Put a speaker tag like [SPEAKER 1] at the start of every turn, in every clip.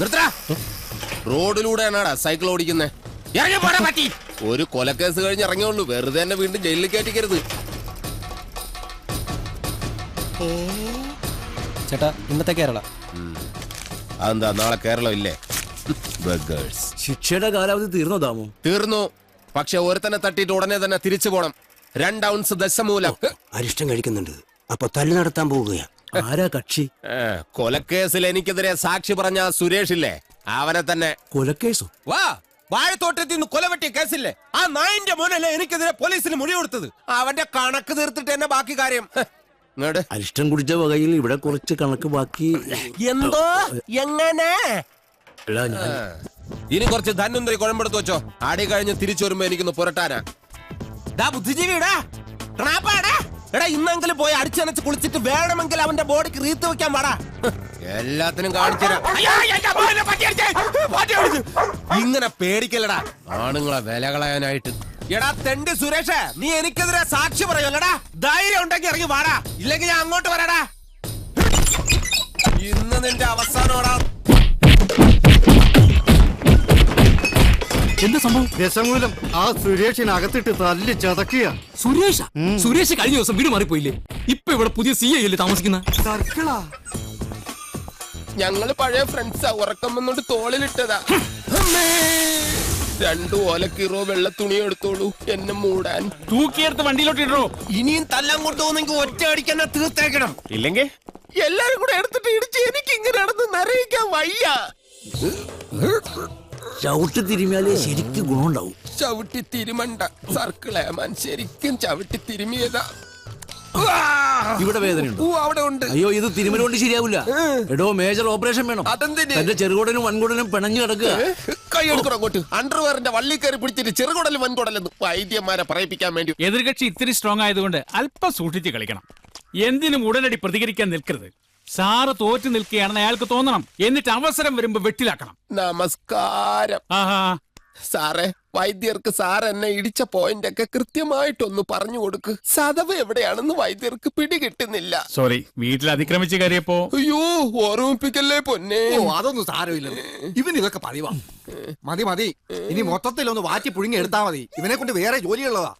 [SPEAKER 1] നിർത്തടാ. റോഡിലൂടെയാണാടാ സൈക്കിൾ ഓടിക്കുന്നേ. ഒരു കൊലക്കേസ് കഴിഞ്ഞ് ഇറങ്ങിയുള്ളൂ, വെറുതെ തന്നെ വീണ്ടും ജയിലിൽ കയറ്റിക്കരുത്.
[SPEAKER 2] ചേട്ടാ ഇന്നത്തെ കേരള
[SPEAKER 1] അതെന്താ നാളെ കേരളം ഇല്ലേ?
[SPEAKER 3] ശിക്ഷയുടെ കാലാവധി തീർന്നോ ദാമു?
[SPEAKER 1] തീർന്നു. പക്ഷെ ഒരുത്തനെ തട്ടിയിട്ട് ഉടനെ തന്നെ തിരിച്ചു പോണം. 2 ഔൺസ് ദശമൂലം.
[SPEAKER 3] അരിഷ്ടം കഴിക്കുന്നുണ്ട്. അപ്പൊ തല്ലു നടത്താൻ പോവുകയാ. ആരാ കക്ഷി?
[SPEAKER 1] കൊലക്കേസിൽ എനിക്കെതിരെ സാക്ഷി പറഞ്ഞ സുരേഷ് ഇല്ലേ, അവനെ തന്നെ.
[SPEAKER 3] കൊലക്കേസോ?
[SPEAKER 1] വാ, വാഴത്തോട്ടത്തിൽ നിന്ന് കൊലവെട്ടിയ കേസില്ലേ, ആ നായിന്റെ മോനല്ലേ എനിക്കെതിരെ പോലീസിന് മൊഴി കൊടുത്തത്. അവന്റെ കണക്ക് തീർത്തിട്ട് തന്നെ ബാക്കി കാര്യം.
[SPEAKER 3] അരിഷ്ടം കുടിച്ച വകയിൽ ഇവിടെ കുറച്ച് കണക്ക് ബാക്കി.
[SPEAKER 1] എന്തോ എങ്ങനെ?
[SPEAKER 3] ഞാൻ
[SPEAKER 1] ഇനി കുറച്ച് ധന്വന്തരി കുഴമ്പെടുത്ത് വെച്ചോ. ആടി കഴിഞ്ഞ് തിരിച്ചു വരുമ്പോ എനിക്കൊന്ന് പുരട്ടാനാ. ബുദ്ധിജീവിടാ, എടാ ഇന്നെങ്കിലും പോയി അടിച്ചനച്ച് കുളിച്ചിട്ട് വേണമെങ്കിൽ അവന്റെ ബോഡിക്ക് റീത്ത് വെക്കാൻ പാടാ. എല്ലാത്തിനും കാണിച്ചുതരാം. ഇങ്ങനെ പേടിക്കല്ലടാ ആണുങ്ങളെ വില കളയാനായിട്ട്. എടാ തെണ്ടി സുരേഷ്, നീ എനിക്കെതിരെ സാക്ഷി പറയല്ലടാ. ധൈര്യം ഉണ്ടെങ്കിൽ ഇറങ്ങി വാടാ, ഇല്ലെങ്കിൽ ഞാൻ അങ്ങോട്ട് വരാടാ. ഇന്ന് നിന്റെ അവസാനോടാ.
[SPEAKER 4] എന്താ സംഭവം? ദശമൂലം ആ സുരേഷിനകത്തിട്ട് തല്ലി ചതക്കുക.
[SPEAKER 2] സുരേഷ് കഴിഞ്ഞ ദിവസം വീട് മാറിപ്പോയില്ലേ? ഇപ്പൊ ഇവിടെ പുതിയ CI അല്ലേ താമസിക്കുന്ന?
[SPEAKER 1] ഞങ്ങള് പഴയ ഫ്രണ്ട്സാ. ഉറക്കം വന്നോണ്ട് തോളിലിട്ടതാ. 2 ഓലക്കീറോ വെള്ള തുണി എടുത്തോളൂ എന്നെ മൂടാൻ.
[SPEAKER 2] തൂക്കിയെടുത്ത് വണ്ടിയിലോട്ട് ഇടോ.
[SPEAKER 1] ഇനിയും തല്ലാൻ കൊണ്ടുപോകുന്നെങ്കിൽ ഒറ്റ അടിക്കാൻ തീർത്തേക്കണം. ഇല്ലെങ്കിൽ എല്ലാരും കൂടെ എടുത്തിട്ട് ഇടിച്ച് എനിക്ക് ഇങ്ങനെ നടന്ന് നിറയിക്കാൻ വയ്യ.
[SPEAKER 3] ചവിട്ടി തിരുമിയാലേ ശരിക്കും ഗുണമുണ്ടാവും.
[SPEAKER 1] ചവിട്ടി തിരുമണ്ട സർക്കിളേമാൻ, ശരിക്കും ചവിട്ടി തിരുമിയതാ.
[SPEAKER 3] ഇവിടെ വേദനയുണ്ട്.
[SPEAKER 1] അവിടെ ഉണ്ട്.
[SPEAKER 3] അയ്യോ, ഇത് തിരുമല കൊണ്ട് ശരിയാവില്ല. എടോ, മേജർ ഓപ്പറേഷൻ വേണം.
[SPEAKER 1] അതെന്തിന്?
[SPEAKER 3] എന്റെ ചെറുകുടനും വൻകുടനും പിണഞ്ഞു കിടക്കുക.
[SPEAKER 1] കൈയെടുക്കണം അങ്ങോട്ട്. അണ്ടർവെയറിന്റെ വള്ളി കയറി പിടിച്ചിട്ട് ചെറുകുടലും വൻകുടലെന്ന് വൈദ്യന്മാരെ പറയിപ്പിക്കാൻ വേണ്ടി.
[SPEAKER 5] എതിർകക്ഷി ഇത്തിരി സ്ട്രോങ് ആയതുകൊണ്ട് അല്പം സൂക്ഷിച്ച് കളിക്കണം. എന്തിനും ഉടനടി പ്രതികരിക്കാൻ നിൽക്കരുത്. സാറ് തോറ്റു നിൽക്കുകയാണെന്ന് അയാൾക്ക് തോന്നണം. എന്നിട്ട് അവസരം വരുമ്പോ വെട്ടിലാക്കണം.
[SPEAKER 1] നമസ്കാരം. സാറേ, വൈദ്യർക്ക് സാർ എന്നെ ഇടിച്ച പോയിന്റ് ഒക്കെ കൃത്യമായിട്ടൊന്ന് പറഞ്ഞു കൊടുക്ക്. സദവ് എവിടെയാണെന്ന് വൈദ്യർക്ക് പിടികിട്ടുന്നില്ല.
[SPEAKER 5] സോറി, വീട്ടിൽ അതിക്രമിച്ച് കയറിയപ്പോ.
[SPEAKER 1] അയ്യോ, ഓർമ്മിപ്പിക്കല്ലേ പൊന്നെ.
[SPEAKER 4] അതൊന്നും സാരമില്ല. ഇവൻ ഇതൊക്കെ പതിവാ. മതി. ഇനി മൊത്തത്തിലൊന്ന് വാറ്റി പുഴുങ്ങി എടുത്താ മതി. ഇവനെ കൊണ്ട് വേറെ ജോലിയുള്ളതാ.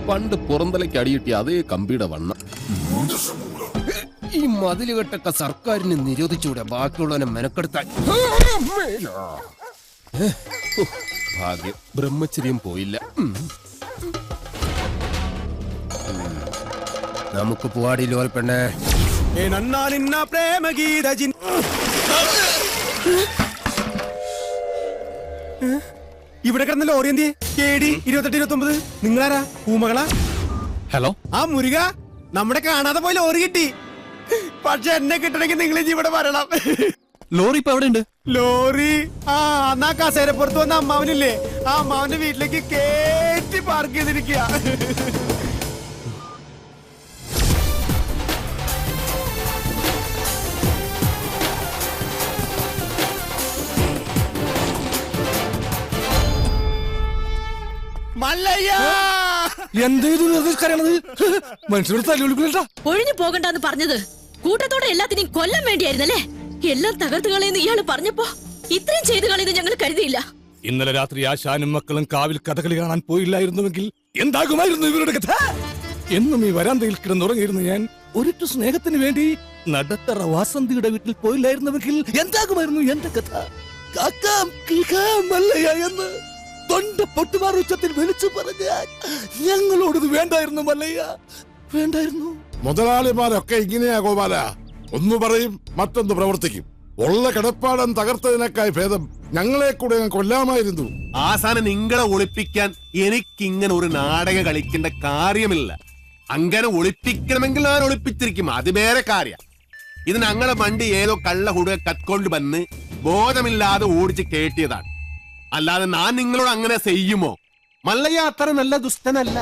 [SPEAKER 1] പണ്ട് പുറന്തലയ്ക്ക് അടിയിട്ടി അതേ കമ്പിയുടെ വണ്ണ. ഈ മതിലുകെട്ടൊക്കെ സർക്കാരിന് നിരോധിച്ചൂടെ ബാക്കിയുള്ളവനെ മെനക്കെടുത്താൻ. ഭാഗ്യം, ബ്രഹ്മചര്യം പോയില്ല. നമുക്ക് പോവാടി ലോൽ പെണ്ണേ.
[SPEAKER 4] ഇവിടെ കിടന്ന ലോറി എന്തിയെ? KD 2829. നിങ്ങളാരാ? പൂമകളാ?
[SPEAKER 2] ഹലോ,
[SPEAKER 4] ആ മുരുക, നമ്മുടെ കാണാതെ പോയി ലോറി കിട്ടി. പക്ഷെ എന്നെ കിട്ടണമെങ്കിൽ നിങ്ങൾ ഇവിടെ വരണം.
[SPEAKER 2] ലോറി ഇപ്പൊ എവിടെ ഉണ്ട്?
[SPEAKER 4] ലോറി എന്നാ കസേരപ്പുറത്ത് വന്ന അമ്മാവനില്ലേ, ആ അമ്മാവന്റെ വീട്ടിലേക്ക് കേറ്റി പാർക്ക് ചെയ്തിരിക്കുക.
[SPEAKER 2] മനുഷ്യരോട് തല്ലുവിളിക്കില്ല.
[SPEAKER 6] ഒഴിഞ്ഞു പോകണ്ടെന്ന് പറഞ്ഞത് കൂട്ടത്തോടെ എല്ലാത്തിനെയും കൊല്ലാൻ വേണ്ടിയായിരുന്നല്ലേ? എല്ലാം തകർത്ത് കളയുന്ന ഇയാള് പറഞ്ഞപ്പോ ഇത്രയും ചെയ്തു കളയുന്ന ഞങ്ങൾ കരുതിയില്ല.
[SPEAKER 2] ഇന്നലെ രാത്രി ആശാനും മക്കളും കാവിൽ കഥകളി കാണാൻ പോയില്ലായിരുന്നുവെങ്കിൽ എന്താകുമായിരുന്നു ഇവരുടെ കഥ? എന്നും ഈ വരാന്തയിൽ കിടന്നുറങ്ങിയിരുന്നു ഞാൻ. ഒരിറ്റു സ്നേഹത്തിന് വേണ്ടി നടത്തറ വാസന്തിയുടെ വീട്ടിൽ പോയില്ലായിരുന്നുവെങ്കിൽ എന്താകുമായിരുന്നു എന്റെ കഥ? കാക്കാം കിൽക്കാം മല്ലയ്യ എന്ന് തൊണ്ട പൊട്ടുമാർ ഉച്ചത്തിൽ വിളിച്ചു പറഞ്ഞാൽ ഞങ്ങളോടത് വേണ്ടായിരുന്നു മല്ലയ്യ, വേണ്ടായിരുന്നു.
[SPEAKER 7] മുതലാളിമാരൊക്കെ ഇങ്ങനെയാ ഗോപാല. ഒന്ന് പറയും, മറ്റൊന്ന് പ്രവർത്തിക്കും. ഉള്ള കിടപ്പാടം തകർത്തതിനേക്കായി ഭേദം ഞങ്ങളെ കൂടെ കൊല്ലാമായിരുന്നു.
[SPEAKER 8] ആസാനം നിങ്ങളെ ഒളിപ്പിക്കാൻ എനിക്കിങ്ങനെ ഒരു നാടകം കളിക്കേണ്ട കാര്യമില്ല. അങ്ങനെ ഒളിപ്പിക്കണമെങ്കിൽ ഞാൻ ഒളിപ്പിച്ചിരിക്കും, അത് വേറെ കാര്യം. ഇത് ഞങ്ങളെ വണ്ടി ഏതോ കള്ള ഹുടുക കത്കൊണ്ട് വന്ന് ബോധമില്ലാതെ ഓടിച്ച് കേട്ടിയതാണ്. അല്ലാതെ ഞാൻ നിങ്ങളോട് അങ്ങനെ ചെയ്യുമോ? മല്ലയ്യ അത്ര നല്ല ദുഷ്ടനല്ല.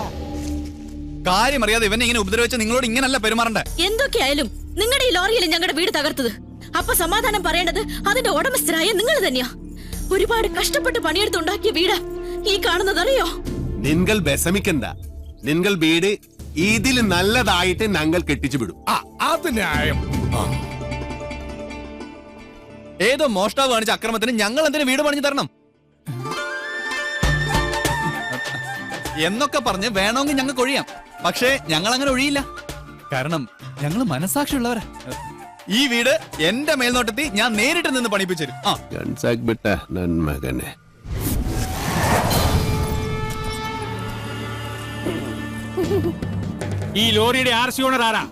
[SPEAKER 2] കാര്യം അറിയാതെ ഇവനെ ഇങ്ങനെ ഉപദ്രവിച്ച നിങ്ങളോട് ഇങ്ങനല്ല പെരുമാറണ്ടേ.
[SPEAKER 6] എന്തൊക്കെയായാലും നിങ്ങളുടെ ഈ ലോറിയിൽ ഞങ്ങളുടെ വീട് തകർത്തത്. അപ്പൊ സമാധാനം പറയേണ്ടത് അതിന്റെ ഉടമസ്ഥരായ നിങ്ങൾ തന്നെയാ. ഒരുപാട് കഷ്ടപ്പെട്ട് പണിയെടുത്തുണ്ടാക്കിയ വീട് ഈ കാണുന്നതറിയോ?
[SPEAKER 8] നിങ്ങൾ വിഷമിക്കണ്ട. നിങ്ങൾ വീട് ഇതിൽ നല്ലതായിട്ട് ഞങ്ങൾ കെട്ടിച്ചു വിടും.
[SPEAKER 2] അത് ന്യായം.
[SPEAKER 9] ഏതോ മോഷ്ടാവ് കാണിച്ച അക്രമത്തിന് ഞങ്ങൾ എന്തിനു വീട് പണിഞ്ഞു തരണം എന്നൊക്കെ പറഞ്ഞ് വേണമെങ്കിൽ ഞങ്ങൾക്ക് ഒഴിയാം. പക്ഷേ ഞങ്ങൾ അങ്ങനെ ഒഴിയില്ല. കാരണം ഞങ്ങൾ മനസാക്ഷിയുള്ളവരാ. ഈ വീട് എന്റെ മേൽനോട്ടത്തിൽ ഞാൻ നേരിട്ട് നിന്ന് പണിപ്പിച്ചു തരും.
[SPEAKER 8] ഗൺസാക്ബിട്ട നന്മകനെ.
[SPEAKER 5] ഈ ലോറിയുടെ RC ഓണർ ആരാ?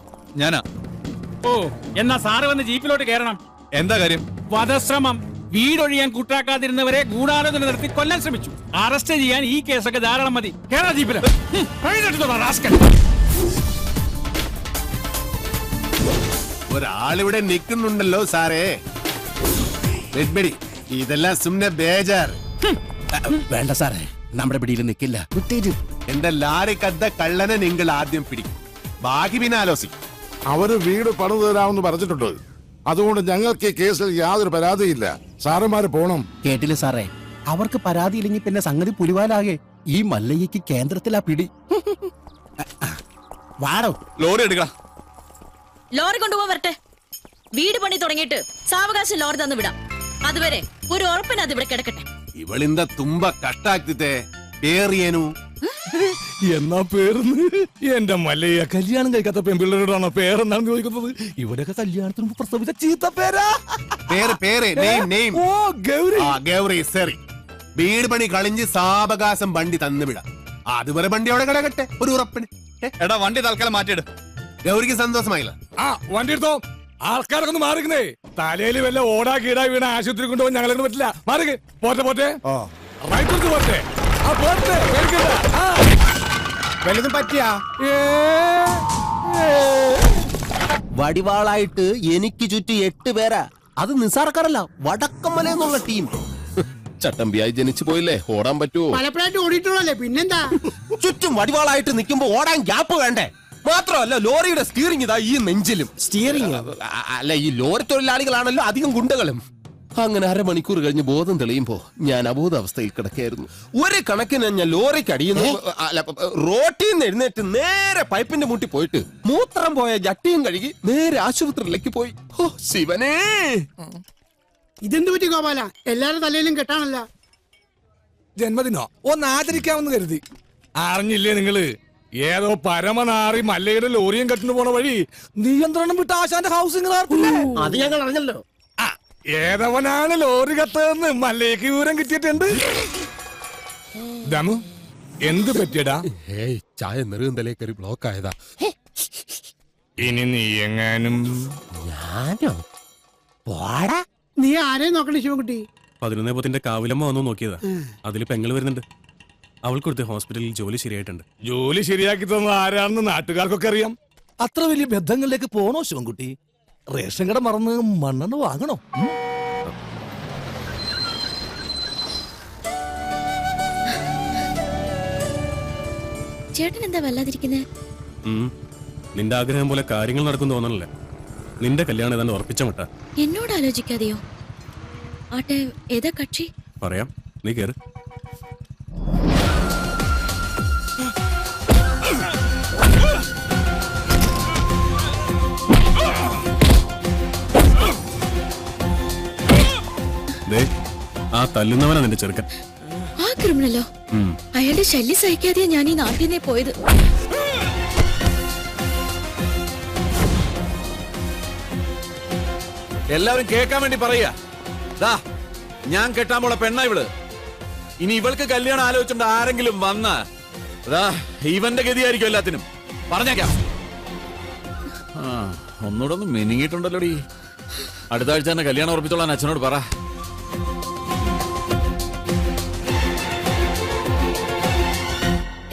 [SPEAKER 9] ഞാനാ.
[SPEAKER 5] ഓ, എന്നാ സാറ് വന്ന് ജീപ്പിലോട്ട് കയറണം.
[SPEAKER 9] എന്താ കാര്യം?
[SPEAKER 5] വധശ്രമം. വീടൊഴിയാൻ കൂട്ടാക്കാതിരുന്നവരെ ഗൂഢാലോചന നടത്തി കൊല്ലാൻ ശ്രമിച്ചു. അറസ്റ്റ് ചെയ്യാൻ ഈ കേസൊക്കെ ധാരാളം മതി. കേരള ജീപ്പില്
[SPEAKER 8] ഒരാളിവിടെ നിൽക്കുന്നുണ്ടല്ലോ സാറേ. വെഡ്ബെടി, ഇതെല്ലാം സുമ്നെ ബേജാർ.
[SPEAKER 1] വേണ്ട സാറേ, നമ്മുടെ പിടിയിൽ നിൽക്കില്ല.
[SPEAKER 8] എന്റെ ലാറിക്കദ്ദ കള്ളനെ നിങ്ങൾ ആദ്യം പിടിക്കും, ബാക്കി പിന്നെ ആലോചിക്കും.
[SPEAKER 7] അവര് വീട് പണിതു തരാമെന്ന് പറഞ്ഞിട്ടുണ്ട്. അതുകൊണ്ട് ഞങ്ങൾക്ക് ഈ കേസിൽ യാതൊരു പരാതിയില്ല. സാറന്മാര് പോണം.
[SPEAKER 1] കേട്ടില്ല സാറേ, അവർക്ക് പരാതിയില്ലെങ്കിൽ പിന്നെ സംഗതി പുലിവാലാകെ. ഈ മല്ലയ്യക്ക് കേന്ദ്രത്തിലാ പിടി. വാടോ.
[SPEAKER 9] ലോറി എടുക്ക.
[SPEAKER 6] ലോറി കൊണ്ടുപോകാൻ വരട്ടെ. വീട് പണി തുടങ്ങിയിട്ട് സാവകാശം ലോറി തന്നു വിടാം. അതുവരെ ഒരു ഉറപ്പിന് അത് ഇവിടെ കിടക്കട്ടെ.
[SPEAKER 8] ഇവളിന്ത തുമ്പ കഷ്ടാക്കിത്തെ പേറിയേനു.
[SPEAKER 2] എന്നാ പേർന്ന് എന്റെ മല്ലയ്യ കല്യാണം കഴിക്കാത്ത പെൺപിള്ളേരോടാണോ പേരെന്നാണ് ചോദിക്കുന്നത്? ഇവിടെയൊക്കെ കല്യാണത്തിന് മുമ്പ് പ്രസവിച്ച ചീത്ത പേരാ.
[SPEAKER 8] പേര് നെയിം.
[SPEAKER 2] ഓ, ഗൗരി.
[SPEAKER 8] ഗൗരി സരി. വീട് പണി കളിഞ്ഞ് സാവകാശം വണ്ടി തന്നുവിടാം. അതുവരെ വണ്ടി അവിടെ കിടക്കട്ടെ, ഒരു ഉറപ്പിന്.
[SPEAKER 9] എടാ, വണ്ടി തൽക്കാലം മാറ്റിയിട്.
[SPEAKER 8] ഗൗരിക്ക് സന്തോഷമായില്ല.
[SPEAKER 2] വണ്ടി എടുത്തോ. ആൾക്കാരൊക്കെ ഒന്ന് മാറിക്കുന്നേ. തലയിൽ വല്ല ഓടാ കീടാ വീണ ആശുപത്രി കൊണ്ടുപോകാൻ ഞങ്ങളെ പറ്റില്ല. മാറുക. പോട്ടെ റൈറ്റ് പോട്ടെ.
[SPEAKER 3] വലുതും പറ്റിയാ
[SPEAKER 1] വടിവാളായിട്ട് എനിക്ക് ചുറ്റും 8 പേരാ. അത് നിസാർക്കാരല്ല, വടക്കമ്മല എന്നുള്ള ടീം. ചട്ടമ്പിയായി ജനിച്ചു പോയില്ലേ, ഓടാൻ പറ്റുമോ?
[SPEAKER 10] പലപ്പോഴായിട്ട് ഓടിയിട്ടുള്ളല്ലേ, പിന്നെന്താ?
[SPEAKER 1] ചുറ്റും വടിവാളായിട്ട് നിൽക്കുമ്പോ ഓടാൻ ഗ്യാപ്പ് വേണ്ടേ? മാത്രമല്ല, ലോറിയുടെ സ്റ്റിയറിംഗ് ഇതാ ഈ നെഞ്ചിലും. സ്റ്റിയറിംഗ് അല്ല, ഈ ലോറി തൊഴിലാളികളാണല്ലോ അധികം ഗുണ്ടകളും. അങ്ങനെ അരമണിക്കൂർ കഴിഞ്ഞ് ബോധം തെളിയുമ്പോ ഞാൻ അബോധാവസ്ഥയിൽ കിടക്കായിരുന്നു. ഒരു കണക്കിന് ഞാൻ ലോറിക്ക് അടിയുന്നു. റോട്ടിൽ നിന്ന് എഴുന്നേറ്റ് നേരെ പൈപ്പിന്റെ മുട്ടി പോയിട്ട് മൂത്രം പോയ ജട്ടിയും കഴുകി നേരെ ആശുപത്രിയിലേക്ക് പോയി. ഓ ശിവനേ,
[SPEAKER 10] ഇതെന്ത് പറ്റി ഗോപാല? എല്ലാരും തലയിലും കെട്ടാണല്ല.
[SPEAKER 2] ജന്മദിനോ ഒന്ന് ആചരിക്കാമെന്ന് കരുതി. അറിഞ്ഞില്ലേ നിങ്ങള്? ഏതോ പരമനാറി മല്ലയുടെ ലോറിയും കെട്ടിന് പോണ വഴി നിയന്ത്രണം വിട്ട് ആശാന്റെ ഹൗസിംഗ്
[SPEAKER 10] അത് ഞങ്ങൾ അറിഞ്ഞല്ലോ.
[SPEAKER 2] ഏതവനാണ് ലോറി കത്തതെന്ന് മല്ലയ്ക്ക് വിവരം കിട്ടിയിട്ടുണ്ട്. ദമു, എന്ത് പറ്റിയടാ?
[SPEAKER 1] ചായ നെറുകന്തലേ കയറി ബ്ലോക്ക് ആയതാ.
[SPEAKER 2] ഇനി നീ എങ്ങാനും.
[SPEAKER 1] ഞാനോ? പോടാ.
[SPEAKER 10] നീ ആരെയും നോക്കണേ ശിവൻകുട്ടി?
[SPEAKER 11] 11 കാവിലമ്മ വന്നു നോക്കിയതാ. അതിൽ പെങ്ങള് വരുന്നുണ്ട്. അവൾക്ക് കൊടുത്ത് ഹോസ്പിറ്റലിൽ ജോലി ശരിയായിട്ടുണ്ട്.
[SPEAKER 2] ജോലി ശരിയാക്കി തന്നത് ആരാണെന്ന് നാട്ടുകാർക്കൊക്കെ അറിയാം. അത്ര വലിയ ബന്ധങ്ങളിലേക്ക് പോണോ ശിവൻകുട്ടി? റേഷൻ കട മറന്ന് മണ്ണെണ്ണ വാങ്ങണോ?
[SPEAKER 6] ചേട്ടൻ എന്താ വല്ലാതിരിക്കുന്നേ?
[SPEAKER 11] നിന്റെ ആഗ്രഹം പോലെ കാര്യങ്ങൾ നടക്കും തോന്നണല്ലേ. നിന്റെ കല്യാണം ഏതാണ്ട് ഉറപ്പിച്ച മട്ട.
[SPEAKER 6] എന്നോട് ആലോചിക്കാതെയോ? ആട്ടെ, ഏതാ കക്ഷി?
[SPEAKER 11] പറയാം, നീ കേറ്. ആ തല്ലുന്നവനാ നിന്റെ ചെറുക്കൻ.
[SPEAKER 6] ആ ക്രിമിനലോ? അയാളുടെ ശല്യം സഹിക്കാതെയാ ഞാൻ ഈ നാട്ടിൽ നിന്നേ പോയത്.
[SPEAKER 9] എല്ലാവരും കേൾക്കാൻ വേണ്ടി പറയാ. ഞാൻ കെട്ടാൻ പോള പെണ്ണ ഇവള്. ഇനി ഇവൾക്ക് കല്യാണം ആലോചിച്ചുകൊണ്ട് ആരെങ്കിലും വന്ന ഇവന്റെ ഗതിയായിരിക്കും എല്ലാത്തിനും. പറഞ്ഞേക്കാം. ഒന്നുകൂടെ ഒന്ന് മെനിങ്ങിയിട്ടുണ്ടല്ലോടി. അടുത്ത ആഴ്ച തന്നെ കല്യാണം ഉറപ്പിച്ചോളാൻ അച്ഛനോട് പറ.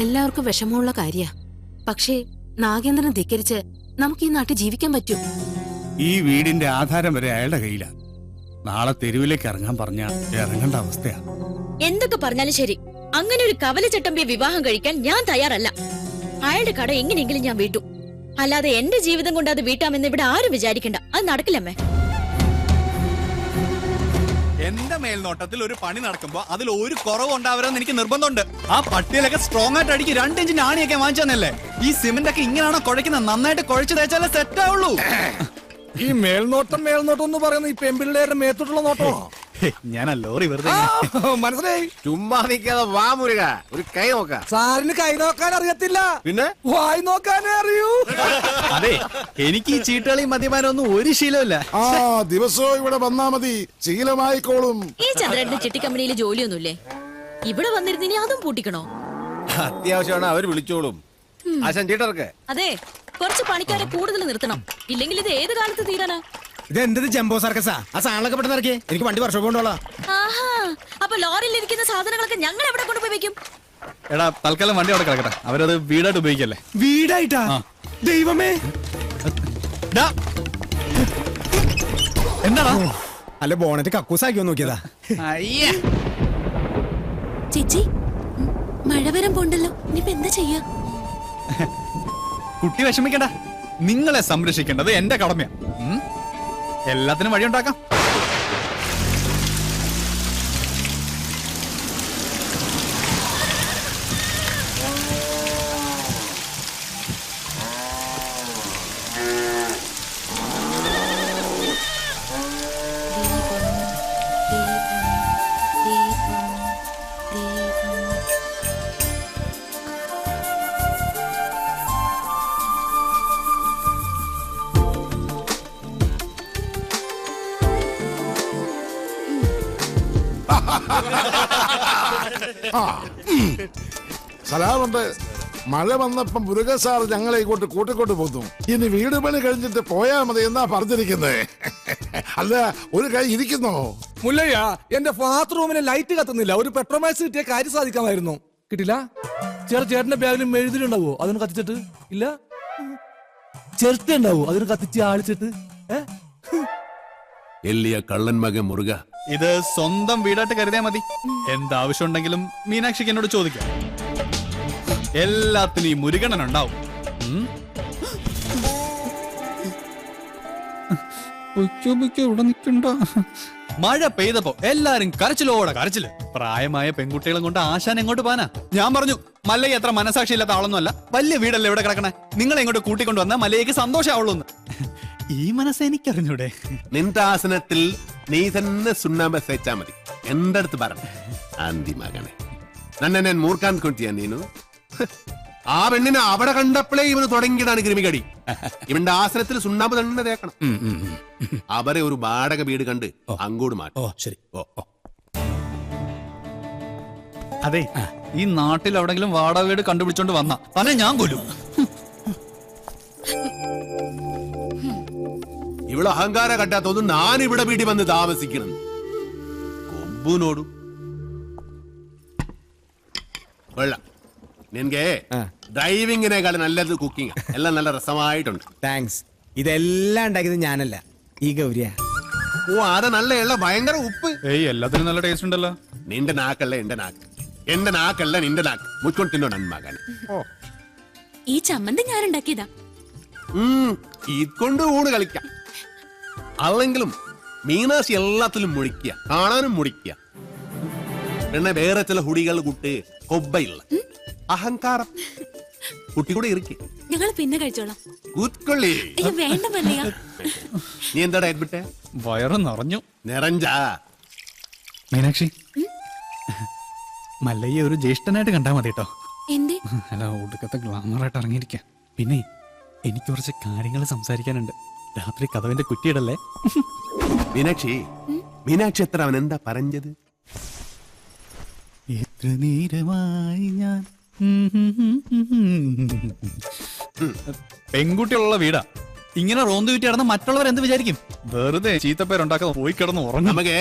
[SPEAKER 12] എല്ലാവർക്കും വിഷമമുള്ള കാര്യ. പക്ഷേ നാഗേന്ദ്രനെ ധിക്കരിച്ച് നമുക്ക് ഈ നാട്ടിൽ ജീവിക്കാൻ പറ്റൂ?
[SPEAKER 13] ഈ വീടിന്റെ ആധാരം വരെ അയാളുടെ കയ്യിലാ. നാളെ തെരുവിലേക്ക് ഇറങ്ങാൻ പറഞ്ഞ ഇറങ്ങേണ്ട അവസ്ഥയാ.
[SPEAKER 6] എന്തൊക്കെ പറഞ്ഞാലും ശരി, അങ്ങനെ ഒരു കവല ചട്ടമ്പിയെ വിവാഹം കഴിക്കാൻ ഞാൻ തയ്യാറല്ല. അയാളുടെ കട എങ്ങനെയെങ്കിലും ഞാൻ വീട്ടു. അല്ലാതെ എന്റെ ജീവിതം കൊണ്ട് അത് വീട്ടാമെന്ന് ഇവിടെ ആരും വിചാരിക്കണ്ട. അത് നടക്കില്ലമ്മേ.
[SPEAKER 14] എന്റെ മേൽനോട്ടത്തിൽ ഒരു പണി നടക്കുമ്പോ അതിൽ ഒരു കുറവ് ഉണ്ടാവരുമെന്ന് എനിക്ക് നിർബന്ധമുണ്ട്. ആ പട്ടിയിലൊക്കെ സ്ട്രോങ് ആയിട്ട് അടിക്ക് 2 ഇഞ്ചിന്റെ ആണിയൊക്കെ വാങ്ങിച്ചതന്നല്ലേ. ഈ സിമെന്റ് ഒക്കെ ഇങ്ങനെയാണോ കുഴക്കുന്നത്? നന്നായിട്ട് കുഴച്ച് തേച്ചാലേ സെറ്റ് ആവുള്ളൂ.
[SPEAKER 2] ഈ മേൽനോട്ടം എന്ന് പറയുന്നത് ഈ പെമ്പിള്ളേരുടെ മേത്തോട്ടുള്ള നോട്ടമാണോ?
[SPEAKER 14] ഞാൻ ആ ലോറി വെറുതെ
[SPEAKER 2] മനസ്സിലായി.
[SPEAKER 8] ചുമ്മാ നിൽക്കാതെ വാ മുരുക, ഒരു കൈ നോക്കാം.
[SPEAKER 2] സാറിന് കൈ നോക്കാൻ അറിയത്തില്ല,
[SPEAKER 8] പിന്നെ
[SPEAKER 2] വായി നോക്കാനേ അറിയൂ.
[SPEAKER 14] അതെ, എനിക്ക് ഈ ചീട്ടുകളി മദ്യപാനം ഒന്നും ഒരു ശീലമില്ല.
[SPEAKER 7] ആ ദിവസവും ഇവിടെ വന്നാ മതി, ശീലമായിക്കോളും.
[SPEAKER 6] ഈ ചന്ദ്രന്റെ ചിട്ടി കമ്പനിയിൽ ജോലിയൊന്നുമില്ലേ? ഇവിടെ വന്നിരുന്നിനി അതും പൂട്ടിക്കണോ?
[SPEAKER 1] അത്യാവശ്യമാണ്, അവര് വിളിച്ചോളും. ആശാൻ ചീട്ടർക്ക്
[SPEAKER 6] അതെ, കുറച്ച് പണിക്കാരെ കൂടുതൽ നിർത്തണം, ഇല്ലെങ്കിൽ ഇത് ഏത് കാലത്ത് തീരാനാ?
[SPEAKER 3] ഇത് എന്ത് ജംബോ സർക്കസാ? ആ സാധനങ്ങളൊക്കെ പെട്ടെന്ന് ഇറക്കിയേ, എനിക്ക് വണ്ടി വർഷം കൊണ്ടോളാം.
[SPEAKER 6] ആഹാ, അപ്പൊ ലോറിയിൽ ഇരിക്കുന്ന സാധനങ്ങളൊക്കെ ഞങ്ങൾ എവിടെ കൊണ്ടുപോയി വെക്കും?
[SPEAKER 14] എടാ, തൽക്കാലം വണ്ടി അവിടെ കിടക്കട്ടെ, അവരത് വീടായിട്ട് ഉപയോഗിക്കല്ലേ.
[SPEAKER 3] വീടായിട്ടാ? ദൈവമേ,
[SPEAKER 14] എന്താടാ?
[SPEAKER 3] അല്ല ബോണറ്റ് കക്കൂസാക്കിയോ നോക്കിയതാ.
[SPEAKER 12] ചേച്ചി, മഴ വരാൻ പോണ്ടല്ലോ, ഇനിയിപ്പോ എന്താ ചെയ്യാ?
[SPEAKER 14] കുട്ടി വിഷമിക്കണ്ട, നിങ്ങളെ സംരക്ഷിക്കേണ്ടത് എന്റെ കടമയാ. എല്ലാത്തിനും വഴിയുണ്ടാക്കാം.
[SPEAKER 7] സലാമുണ്ട്. മഴ വന്നപ്പം മുരുക സാർ ഞങ്ങളെ ഇങ്ങോട്ട് കൂട്ടിക്കൊണ്ട് പോന്നു. ഇനി വീട് പണി കഴിഞ്ഞിട്ട് പോയാ മതി എന്നാ പറഞ്ഞിരിക്കുന്നത്. അല്ല, ഒരു കൈ ഇരിക്കുന്നോ?
[SPEAKER 2] മുല്ലയ്യ, എന്റെ ബാത്റൂമിന് ലൈറ്റ് കത്തുന്നില്ല, ഒരു പെട്രോമാക്സ് കിട്ടിയ കാര്യം സാധിക്കാമായിരുന്നു. കിട്ടില്ല. ചേട്ടന്റെ ബാഗിലും മെഴുതിലുണ്ടാവോ? അതിന് കത്തിച്ചിട്ട് ഇല്ല. ചെറുത്ത ഉണ്ടാവോ? അതിന് കത്തിച്ച് ആളിച്ചിട്ട്.
[SPEAKER 8] എല്ലിയ കള്ളൻ മകൻ മുരുക,
[SPEAKER 14] ഇത് സ്വന്തം വീടായിട്ട് കരുതിയാ മതി. എന്താവശ്യം ഉണ്ടെങ്കിലും മീനാക്ഷിക്ക് എന്നോട് ചോദിക്കാം. എല്ലാത്തിനും ഈ മുരുകണ്ണൻ ഉണ്ടാവും. ഇവിടെ നിൽക്കണ്ട. മഴ പെയ്തപ്പോ എല്ലാരും കരച്ചിലോടെ കരച്ചില്. പ്രായമായ പെൺകുട്ടികളും കൊണ്ട് ആശാൻ എങ്ങോട്ട് പോകാനാ? ഞാൻ പറഞ്ഞു, മല്ലയ്യ എത്ര മനസാക്ഷി ഇല്ലാത്ത ആളൊന്നും അല്ല, വലിയ വീടല്ലേ ഇവിടെ കിടക്കണേ, നിങ്ങളെ ഇങ്ങോട്ട് കൂട്ടിക്കൊണ്ട് വന്നാൽ മല്ലയ്യക്ക് സന്തോഷമാവുള്ളൂ. ഈ മനസ്സ് എനിക്കറിഞ്ഞൂടെ?
[SPEAKER 8] നിന്റെ ആസനത്തിൽ നീ തന്നെ സുണ്ണാമ്പ തേച്ചാ മതി. എന്റെ അടുത്ത് പറഞ്ഞു ആന്തി മകനെ, നന്നെ ഞാൻ മൂർക്കാൻ കൊണ്ടിയാ നീനു. ആ പെണ്ണിനെ അവിടെ കണ്ടപ്പോഴേ ഇവന് തുടങ്ങിയതാണ് ക്രിമികടി. ഇവന്റെ ആസനത്തിൽ സുണ്ണാമ്പ് തന്നെ തേക്കണം. അവരെ ഒരു വാടക വീട് കണ്ട് അങ്ങോട്ട് മാറ്റും.
[SPEAKER 3] ശരി.
[SPEAKER 14] അതെ, ഈ നാട്ടിൽ എവിടെങ്കിലും വാടക വീട് കണ്ടുപിടിച്ചോണ്ട് വന്ന തന്നെ ഞാൻ കൊല്ലും.
[SPEAKER 8] ഇവിടെ അഹങ്കാര കട്ടാത്തൊന്നും ഞാൻ ഇവിടെ വീട്ടിൽ വന്ന് താമസിക്കണം. കൊമ്പുനോടും വെള്ളം. നിനക്ക് ഡ്രൈവിങ്ങിനേക്കാളും നല്ലത് കുക്കിംഗ്. എല്ലാം നല്ല രസമായിട്ടുണ്ട്.
[SPEAKER 3] താങ്ക്സ്. ഇതെല്ലാം ഉണ്ടാക്കിയത് ഞാനല്ല, ഈ ഗൗരിയാ.
[SPEAKER 8] ഓ, അത് നല്ല എള്ള ഭയങ്കര ഉപ്പ്.
[SPEAKER 14] എല്ലാത്തിനും നല്ല ടേസ്റ്റ് ഉണ്ടല്ലോ.
[SPEAKER 8] നിന്റെ നാക്കല്ല എന്റെ നാക്ക്, എന്റെ നാക്കല്ല നിന്റെ നാക്ക്. മുച്ചോണ്ട് തിന്നോ നന്മകനെ.
[SPEAKER 12] ഈ ചമ്മന്തി ഞാൻ ഉണ്ടാക്കിയതാ.
[SPEAKER 8] ഇതുകൊണ്ട് ഊണ് കളിക്കാം. അല്ലെങ്കിലും മീനാശി എല്ലാത്തിലും മുഴിക്കുക, കാണാനും മുടിക്കുക. പിന്നെ വേറെ ചില ഹുടികൾ കൂട്ട് കൊബ്ബയില്ല അഹങ്കാരം. കുട്ടി കൂടെ ഇരിക്കെ
[SPEAKER 12] ഞങ്ങൾ പിന്നെ കഴിച്ചോളാം.
[SPEAKER 8] കൂത്തൊള്ളി.
[SPEAKER 12] വേണ്ട മല്ലയ്യ.
[SPEAKER 8] നീ എന്താ ഡയറ്റ് വിട്ടേ?
[SPEAKER 14] വയറ് നിറഞ്ഞു.
[SPEAKER 8] നിറഞ്ചാ?
[SPEAKER 14] മീനാക്ഷി, മല്ലയ്യ ഒരു ജ്യേഷ്ഠനായിട്ട് കണ്ടാ മതി കേട്ടോ.
[SPEAKER 12] എന്തേ?
[SPEAKER 14] അല്ല, ഒടുക്കത്തെ ഗ്ലാമറായിട്ട് ഇറങ്ങിയിരിക്കാം. പിന്നെ എനിക്ക് കുറച്ച് കാര്യങ്ങൾ സംസാരിക്കാനുണ്ട്. രാത്രി കഥവിന്റെ കുറ്റിയിടല്ലേ.
[SPEAKER 8] മീനാക്ഷി, മീനാക്ഷി എത്ര അവൻ എന്താ പറഞ്ഞത്?
[SPEAKER 14] എത്ര നേരമായി ഞാൻ പെൺകുട്ടികളുള്ള വീടാ. ഇങ്ങനെ റോന്ത് വിറ്റി കിടന്ന മറ്റുള്ളവർ എന്ത് വിചാരിക്കും? വെറുതെ ചീത്തപ്പേരുണ്ടാക്കാതെ പോയി കിടന്ന് ഉറങ്ങും.
[SPEAKER 8] നമുക്ക്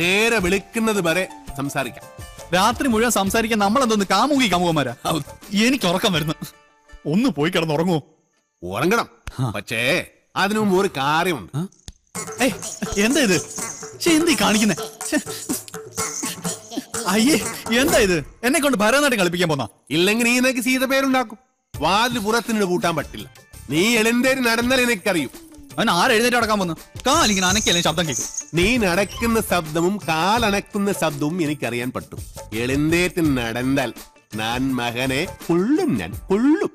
[SPEAKER 8] നേരെ വിളിക്കുന്നത് വരെ സംസാരിക്കാം.
[SPEAKER 14] രാത്രി മുഴുവൻ സംസാരിക്കാൻ നമ്മളെന്തോന്ന് കാമുകി കാമുകന്മാരാ? എനിക്ക് ഉറക്കം വരുന്നു. ഒന്ന് പോയി കിടന്ന് ഉറങ്ങുമോ?
[SPEAKER 8] ഉറങ്ങണം, പക്ഷേ അതിനു മുമ്പ് ഒരു കാര്യമുണ്ട്.
[SPEAKER 14] എന്താ ഇത്? എന്ത് കാണിക്കുന്നേ? അയ്യേ, എന്താ ഇത്? എന്നെ കൊണ്ട് ഭരതനാട്യം കളിപ്പിക്കാൻ പോന്നാ?
[SPEAKER 8] ഇല്ലെങ്കിൽ നീ നിനക്ക് സീത പേരുണ്ടാക്കും. വാതിൽ പുറത്തിനോട് കൂട്ടാൻ പറ്റില്ല. നീ എഴുന്നേറ്റ് നടന്നാൽ എനിക്കറിയും.
[SPEAKER 14] അവൻ ആരെഴുന്നേറ്റ് അടക്കാൻ പോന്നു? കാലിങ്ങനെ അനക്കല്ലേ ശബ്ദം കേൾക്കും.
[SPEAKER 8] നീ നടക്കുന്ന ശബ്ദവും കാലണക്കുന്ന ശബ്ദവും എനിക്കറിയാൻ പറ്റും. എളിന്തേറ്റ് നടന്നാൽ ഞാൻ മകനെ കൊള്ളും, ഞാൻ കൊള്ളും.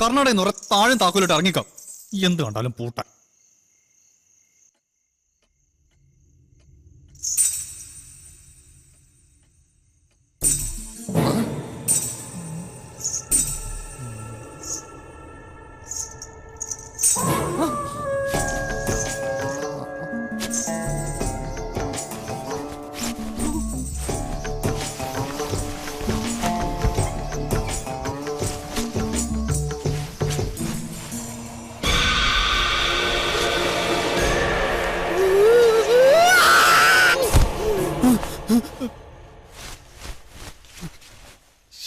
[SPEAKER 14] കർണാടക നിറ താഴെ താക്കോലിട്ട് ഇറങ്ങിക്കോ. എന്ത് കണ്ടാലും പൂട്ട.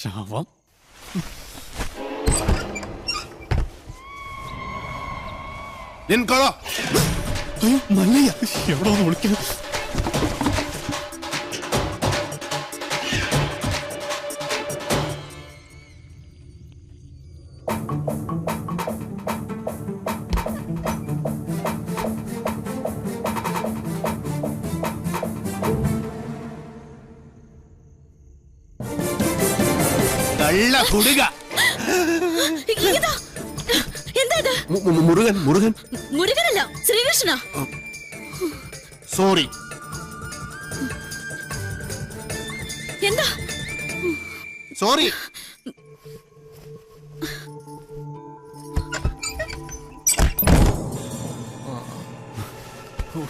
[SPEAKER 14] ശവം.
[SPEAKER 8] നിൻകൊള്ളോ
[SPEAKER 14] മല്ലയ്യ എവിടെ ഒന്ന് വിളിക്കുന്നു.
[SPEAKER 8] കള്ള കുടുക. മുരുകൻ മുരുകൻ
[SPEAKER 6] മുരുകനല്ല, ശ്രീകൃഷ്ണ.
[SPEAKER 8] സോറി.
[SPEAKER 6] എന്താ
[SPEAKER 8] സോറി.
[SPEAKER 6] Oh.